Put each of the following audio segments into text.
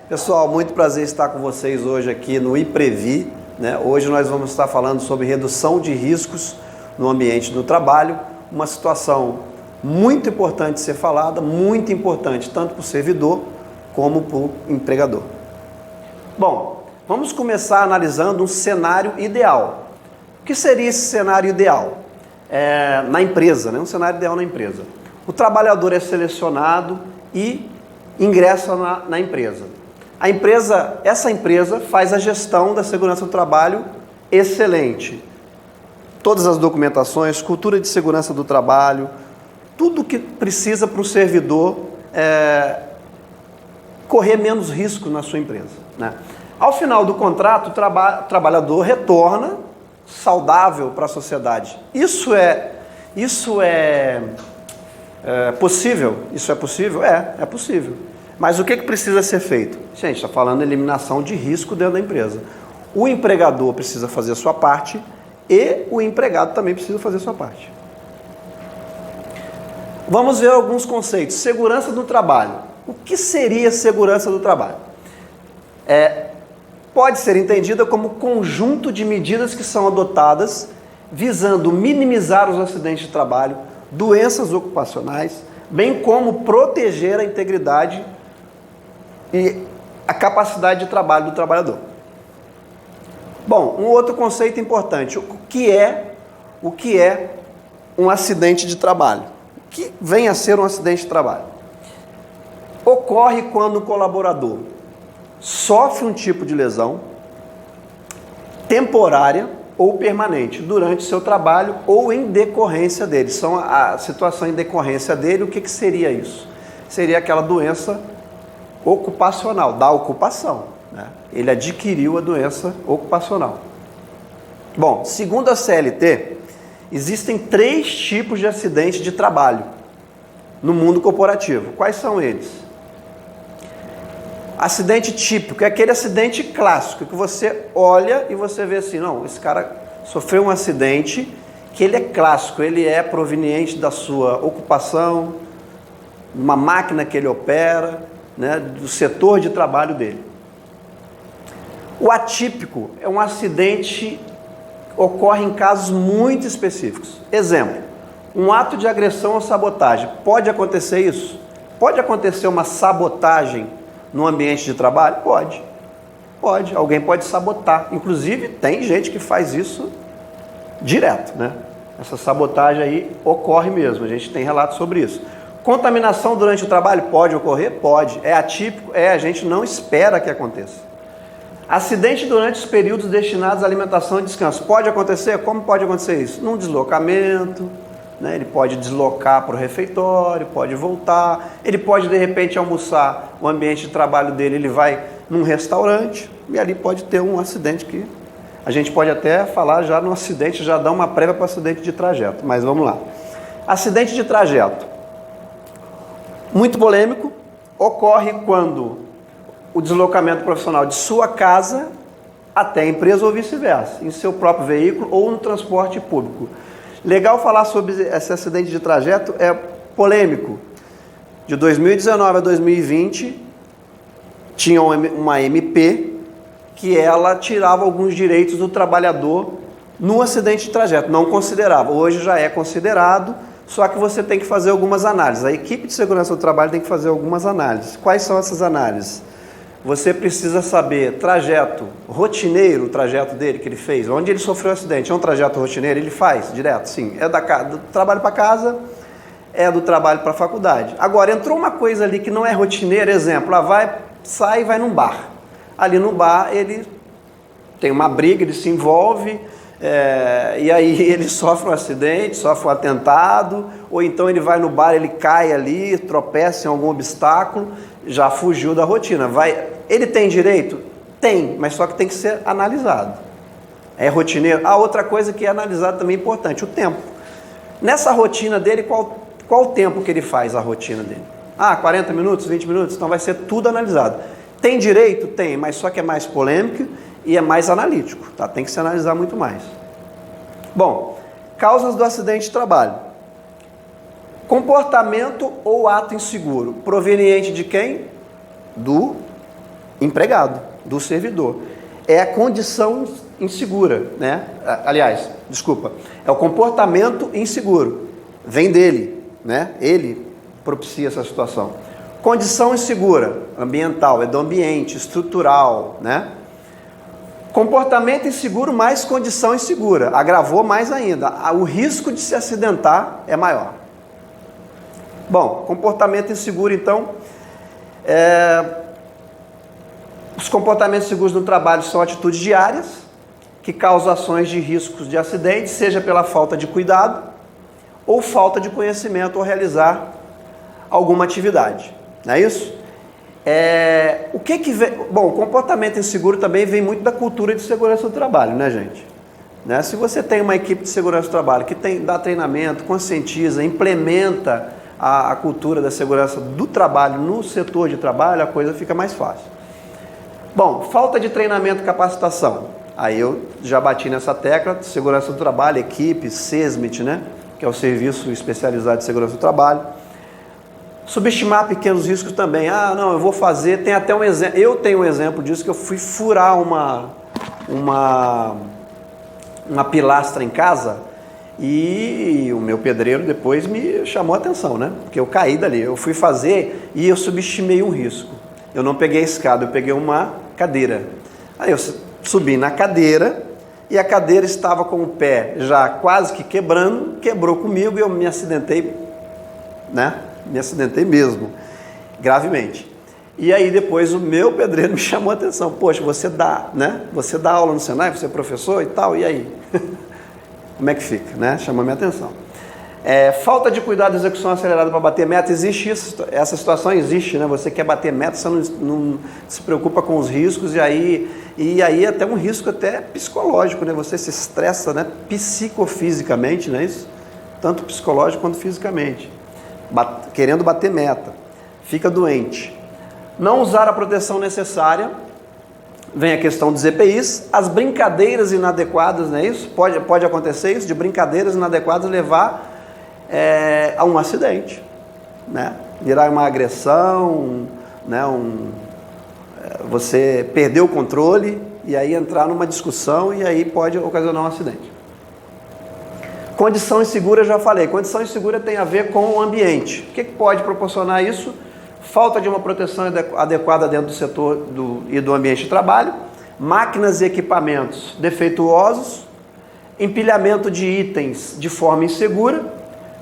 Pessoal, muito prazer estar com vocês hoje aqui no IPREVI, né? Hoje nós vamos estar falando sobre redução de riscos no ambiente do trabalho, uma situação muito importante de ser falada, muito importante tanto para o servidor como para o empregador. Bom, vamos começar analisando um cenário ideal. O que seria esse cenário ideal? Na empresa, né? Um cenário ideal na empresa. O trabalhador é selecionado e ingressa na empresa. Essa empresa faz a gestão da segurança do trabalho excelente. Todas as documentações, cultura de segurança do trabalho, tudo que precisa para o servidor correr menos risco na sua empresa, né? Ao final do contrato, o trabalhador retorna saudável para a sociedade. Isso é possível? Isso é possível? É possível. Mas o que precisa ser feito? Gente, está falando de eliminação de risco dentro da empresa. O empregador precisa fazer a sua parte e o empregado também precisa fazer a sua parte. Vamos ver alguns conceitos. Segurança do trabalho. O que seria segurança do trabalho? Pode ser entendida como conjunto de medidas que são adotadas visando minimizar os acidentes de trabalho, doenças ocupacionais, bem como proteger a integridade e a capacidade de trabalho do trabalhador. Bom, um outro conceito importante, o que é um acidente de trabalho? O que vem a ser um acidente de trabalho? Ocorre quando o colaborador sofre um tipo de lesão temporária ou permanente durante o seu trabalho ou em decorrência dele. São a situação em decorrência dele, o que seria isso? Seria aquela doença ocupacional, da ocupação, né? Ele adquiriu a doença ocupacional. Bom, segundo a CLT, existem 3 tipos de acidente de trabalho no mundo corporativo. Quais são eles? Acidente típico é aquele acidente clássico que você olha e você vê assim, não, esse cara sofreu um acidente que ele é clássico, ele é proveniente da sua ocupação, uma máquina que ele opera, né, do setor de trabalho dele. O atípico é um acidente que ocorre em casos muito específicos. Exemplo, um ato de agressão ou sabotagem. Pode acontecer isso? Pode acontecer uma sabotagem no ambiente de trabalho? Pode. Pode. Alguém pode sabotar. Inclusive, tem gente que faz isso direto, né? Essa sabotagem aí ocorre mesmo. A gente tem relatos sobre isso. Contaminação durante o trabalho pode ocorrer? Pode. É atípico? A gente não espera que aconteça. Acidente durante os períodos destinados à alimentação e descanso. Pode acontecer? Como pode acontecer isso? Num deslocamento, né? Ele pode deslocar para o refeitório, pode voltar, ele pode de repente almoçar, o ambiente de trabalho dele, ele vai num restaurante e ali pode ter um acidente que a gente pode até falar já no acidente, já dar uma prévia para o acidente de trajeto, mas vamos lá. Acidente de trajeto. Muito polêmico, ocorre quando o deslocamento profissional de sua casa até a empresa ou vice-versa, em seu próprio veículo ou no transporte público. Legal falar sobre esse acidente de trajeto, é polêmico. De 2019 a 2020, tinha uma MP que ela tirava alguns direitos do trabalhador no acidente de trajeto, não considerava. Hoje já é considerado, só que você tem que fazer algumas análises. A equipe de segurança do trabalho tem que fazer algumas análises. Quais são essas análises? Você precisa saber trajeto rotineiro, o trajeto dele que ele fez, onde ele sofreu o acidente. É um trajeto rotineiro? Ele faz direto? Sim. É do trabalho para casa, é do trabalho para a faculdade. Agora, entrou uma coisa ali que não é rotineira, exemplo, sai e vai num bar. Ali no bar ele tem uma briga, ele se envolve, e aí ele sofre um acidente, sofre um atentado, ou então ele vai no bar, ele cai ali, tropeça em algum obstáculo, já fugiu da rotina. Ele tem direito? Tem, mas só que tem que ser analisado. É rotineiro? Outra coisa que é analisada também é importante, o tempo. Nessa rotina dele, qual o tempo que ele faz a rotina dele? 40 minutos, 20 minutos? Então vai ser tudo analisado. Tem direito? Tem, mas só que é mais polêmico e é mais analítico, tá? Tem que se analisar muito mais. Bom, causas do acidente de trabalho. Comportamento ou ato inseguro, proveniente de quem? Do empregado, do servidor. É a condição insegura, né? Aliás, desculpa, é o comportamento inseguro. Vem dele, né? Ele propicia essa situação. Condição insegura, ambiental, é do ambiente, estrutural, né? Comportamento inseguro mais condição insegura, agravou mais ainda. O risco de se acidentar é maior. Bom, comportamento inseguro, então, os comportamentos seguros no trabalho são atitudes diárias que causam ações de riscos de acidente, seja pela falta de cuidado ou falta de conhecimento ao realizar alguma atividade. Não é isso? O que vem? Bom, o comportamento inseguro também vem muito da cultura de segurança do trabalho, né, gente? Né? Se você tem uma equipe de segurança do trabalho que dá treinamento, conscientiza, implementa a cultura da segurança do trabalho no setor de trabalho, a coisa fica mais fácil. Bom, falta de treinamento e capacitação. Aí eu já bati nessa tecla, segurança do trabalho, equipe, SESMIT, né? Que é o Serviço Especializado de Segurança do Trabalho. Subestimar pequenos riscos também. Ah, não, eu vou fazer, tem até um exemplo, eu tenho um exemplo disso, que eu fui furar uma pilastra em casa e o meu pedreiro depois me chamou a atenção, né? Porque eu caí dali, eu fui fazer e eu subestimei um risco. Eu não peguei a escada, eu peguei uma cadeira. Aí eu subi na cadeira e a cadeira estava com o pé já quase que quebrando, quebrou comigo e eu me acidentei, né? Me acidentei mesmo, gravemente. E aí depois o meu pedreiro me chamou a atenção. Poxa, você dá, né? Você dá aula no Senai, você é professor e tal, e aí? Como é que fica, né? Chamou a minha atenção. Falta de cuidado e execução acelerada para bater meta, existe isso, essa situação existe, né? Você quer bater meta, você não se preocupa com os riscos, e aí até um risco até psicológico, né? Você se estressa, né? Psicofisicamente, não é isso? Tanto psicológico quanto fisicamente. Querendo bater meta, fica doente. Não usar a proteção necessária, vem a questão dos EPIs, as brincadeiras inadequadas, não é isso? Pode acontecer isso, de brincadeiras inadequadas levar a um acidente, né? Virar uma agressão, né? Você perder o controle e aí entrar numa discussão e aí pode ocasionar um acidente. Condição insegura, já falei, condição insegura tem a ver com o ambiente. O que pode proporcionar isso? Falta de uma proteção adequada dentro do setor e do ambiente de trabalho, máquinas e equipamentos defeituosos, empilhamento de itens de forma insegura,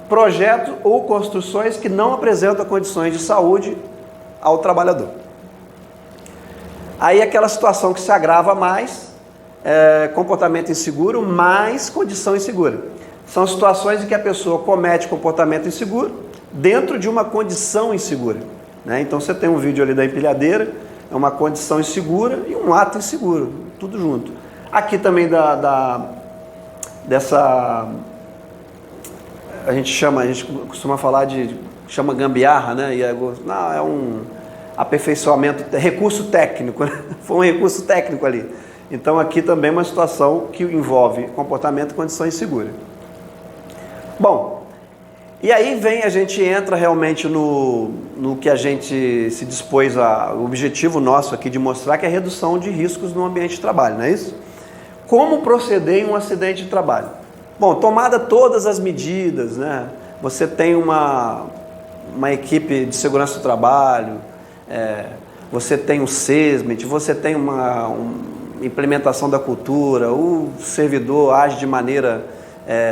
projetos ou construções que não apresentam condições de saúde ao trabalhador. Aí aquela situação que se agrava mais, comportamento inseguro mais condição insegura. São situações em que a pessoa comete comportamento inseguro dentro de uma condição insegura, né? Então você tem um vídeo ali da empilhadeira, é uma condição insegura e um ato inseguro, tudo junto. Aqui também dessa, a gente costuma falar chama gambiarra, né? Não, é um aperfeiçoamento, recurso técnico, né? Foi um recurso técnico ali. Então aqui também uma situação que envolve comportamento e condição insegura. Bom, e aí a gente entra realmente no que a gente se dispôs o objetivo nosso aqui de mostrar, que é a redução de riscos no ambiente de trabalho, não é isso? Como proceder em um acidente de trabalho? Bom, tomada todas as medidas, né? Você tem uma equipe de segurança do trabalho, você tem o SESMIT, você tem uma implementação da cultura, o servidor age de maneira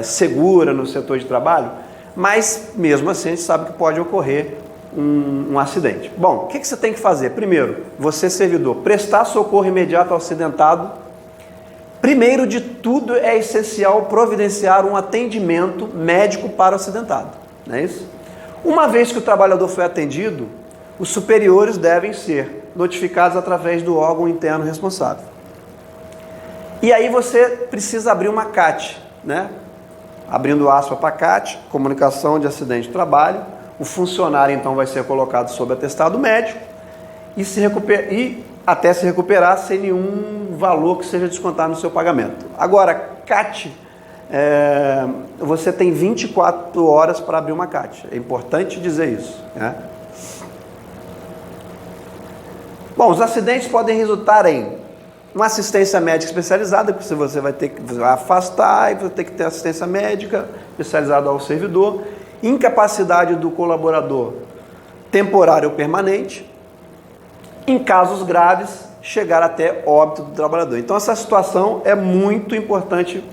segura no setor de trabalho, mas mesmo assim a gente sabe que pode ocorrer um acidente. Bom, o que você tem que fazer? Primeiro, você servidor, prestar socorro imediato ao acidentado. Primeiro de tudo é essencial providenciar um atendimento médico para o acidentado, não é isso? Uma vez que o trabalhador foi atendido, os superiores devem ser notificados através do órgão interno responsável. E aí você precisa abrir uma CAT, né? Abrindo aspas para CAT, comunicação de acidente de trabalho, o funcionário então vai ser colocado sob atestado médico e até se recuperar sem nenhum valor que seja descontado no seu pagamento. Agora, CAT, você tem 24 horas para abrir uma CAT, é importante dizer isso, né? Bom, os acidentes podem resultar em uma assistência médica especializada, que você vai ter que afastar e vai ter que ter assistência médica especializada ao servidor, incapacidade do colaborador temporária ou permanente, em casos graves, chegar até óbito do trabalhador. Então, essa situação é muito importante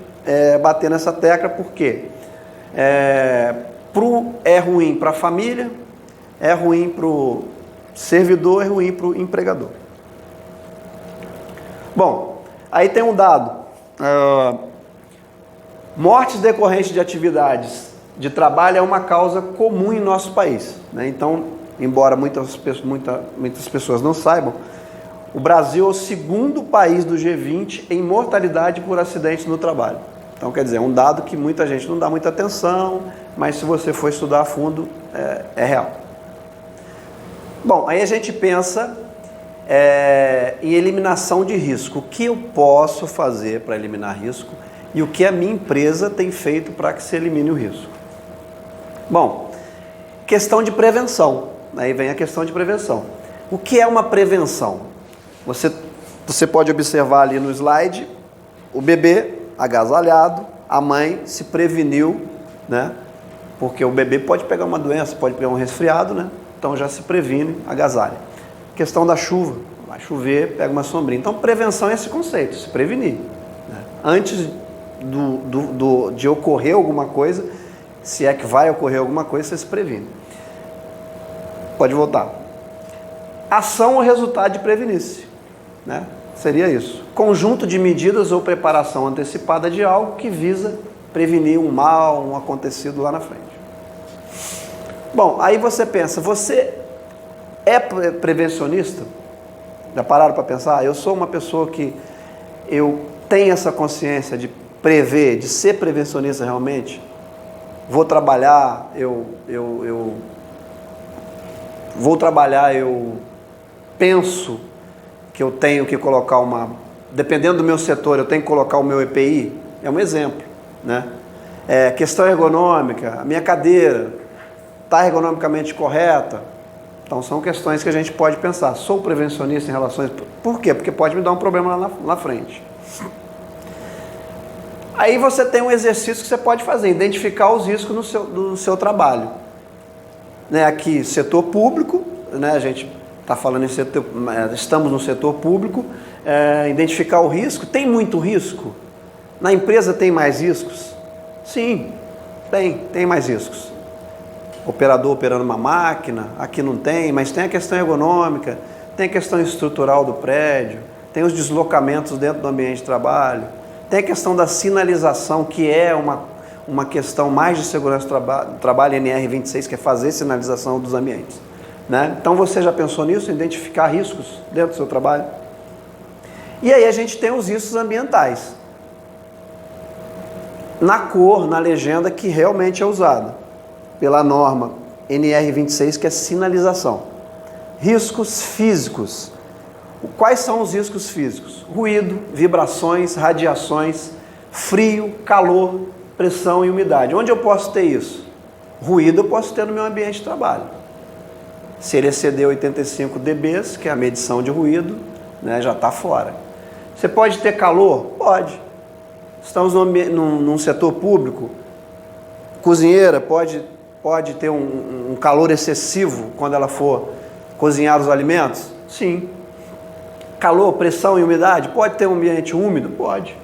bater nessa tecla, porque é ruim para a família, é ruim para o servidor, é ruim para o empregador. Bom, aí tem um dado. Mortes decorrentes de atividades de trabalho é uma causa comum em nosso país, né? Então, embora muitas pessoas não saibam, o Brasil é o segundo país do G20 em mortalidade por acidentes no trabalho. Então, quer dizer, é um dado que muita gente não dá muita atenção, mas se você for estudar a fundo, é real. Bom, aí a gente pensa em eliminação de risco. O que eu posso fazer para eliminar risco e o que a minha empresa tem feito para que se elimine o risco? Bom, questão de prevenção. Aí vem a questão de prevenção. O que é uma prevenção? Você pode observar ali no slide, o bebê agasalhado, a mãe se preveniu, né? Porque o bebê pode pegar uma doença, pode pegar um resfriado, né? Então já se previne, agasalha. Questão da chuva, vai chover, pega uma sombrinha. Então prevenção é esse conceito, se prevenir, né? Antes de ocorrer alguma coisa, se é que vai ocorrer alguma coisa, você se previne. Pode voltar. Ação ou resultado de prevenir-se, né? Seria isso. Conjunto de medidas ou preparação antecipada de algo que visa prevenir um mal, um acontecido lá na frente. Bom, aí você pensa, você é prevencionista? Já pararam para pensar? Eu sou uma pessoa que eu tenho essa consciência de prever, de ser prevencionista realmente? Vou trabalhar, eu penso que eu tenho que colocar dependendo do meu setor, eu tenho que colocar o meu EPI, é um exemplo, né? Questão ergonômica, a minha cadeira está ergonomicamente correta? Então são questões que a gente pode pensar. Sou prevencionista em relação a isso? Por quê? Porque pode me dar um problema lá na frente. Aí você tem um exercício que você pode fazer, identificar os riscos do seu trabalho. Né? Aqui, setor público, né? A gente está falando estamos no setor público, identificar o risco. Tem muito risco? Na empresa tem mais riscos? Sim, tem mais riscos. Operador operando uma máquina, aqui não tem, mas tem a questão ergonômica, tem a questão estrutural do prédio, tem os deslocamentos dentro do ambiente de trabalho, tem a questão da sinalização, que é uma questão mais de segurança do trabalho, NR26, que é fazer sinalização dos ambientes, né? Então você já pensou nisso, identificar riscos dentro do seu trabalho? E aí a gente tem os riscos ambientais, na cor, na legenda que realmente é usada pela norma NR26, que é sinalização. Riscos físicos. Quais são os riscos físicos? Ruído, vibrações, radiações, frio, calor, pressão e umidade. Onde eu posso ter isso? Ruído eu posso ter no meu ambiente de trabalho. Se ele exceder 85 dB, que é a medição de ruído, né, já está fora. Você pode ter calor? Pode. Estamos num setor público, cozinheira pode ter um calor excessivo quando ela for cozinhar os alimentos? Sim. Calor, pressão e umidade? Pode ter um ambiente úmido? Pode.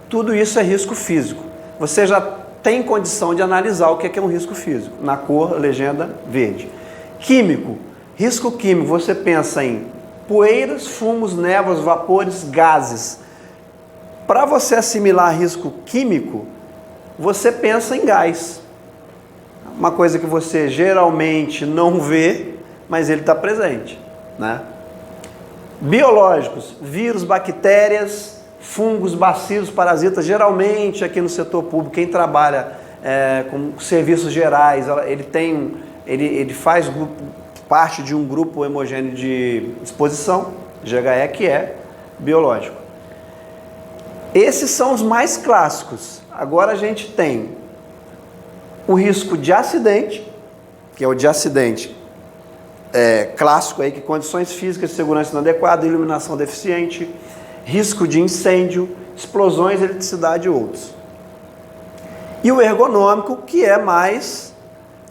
Tudo isso é risco físico. Você já tem condição de analisar o que é um risco físico, na cor, legenda verde. Químico. Risco químico, você pensa em poeiras, fumos, névoas, vapores, gases. Para você assimilar risco químico, você pensa em gás. Uma coisa que você geralmente não vê, mas ele está presente, né? Biológicos, vírus, bactérias, fungos, bacilos, parasitas. Geralmente aqui no setor público, quem trabalha com serviços gerais, ele faz parte de um grupo homogêneo de exposição, GHE, que é biológico. Esses são os mais clássicos. Agora a gente tem o risco de acidente, que é o de acidente clássico aí, que condições físicas de segurança inadequada, iluminação deficiente, risco de incêndio, explosões, eletricidade e outros. E o ergonômico, que é mais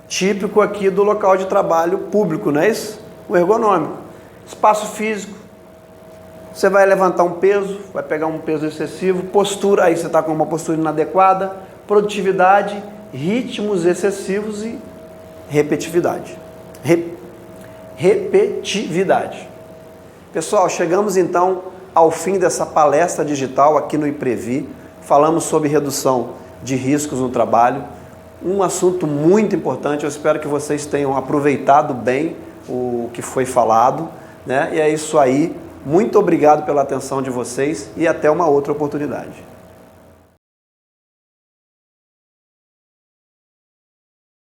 típico aqui do local de trabalho público, não é isso? O ergonômico. Espaço físico, você vai levantar um peso, vai pegar um peso excessivo, postura, aí você está com uma postura inadequada, produtividade, ritmos excessivos e repetitividade. Repetitividade. Pessoal, chegamos então ao fim dessa palestra digital aqui no IPREVI. Falamos sobre redução de riscos no trabalho, um assunto muito importante. Eu espero que vocês tenham aproveitado bem o que foi falado, né? E é isso aí. Muito obrigado pela atenção de vocês e até uma outra oportunidade.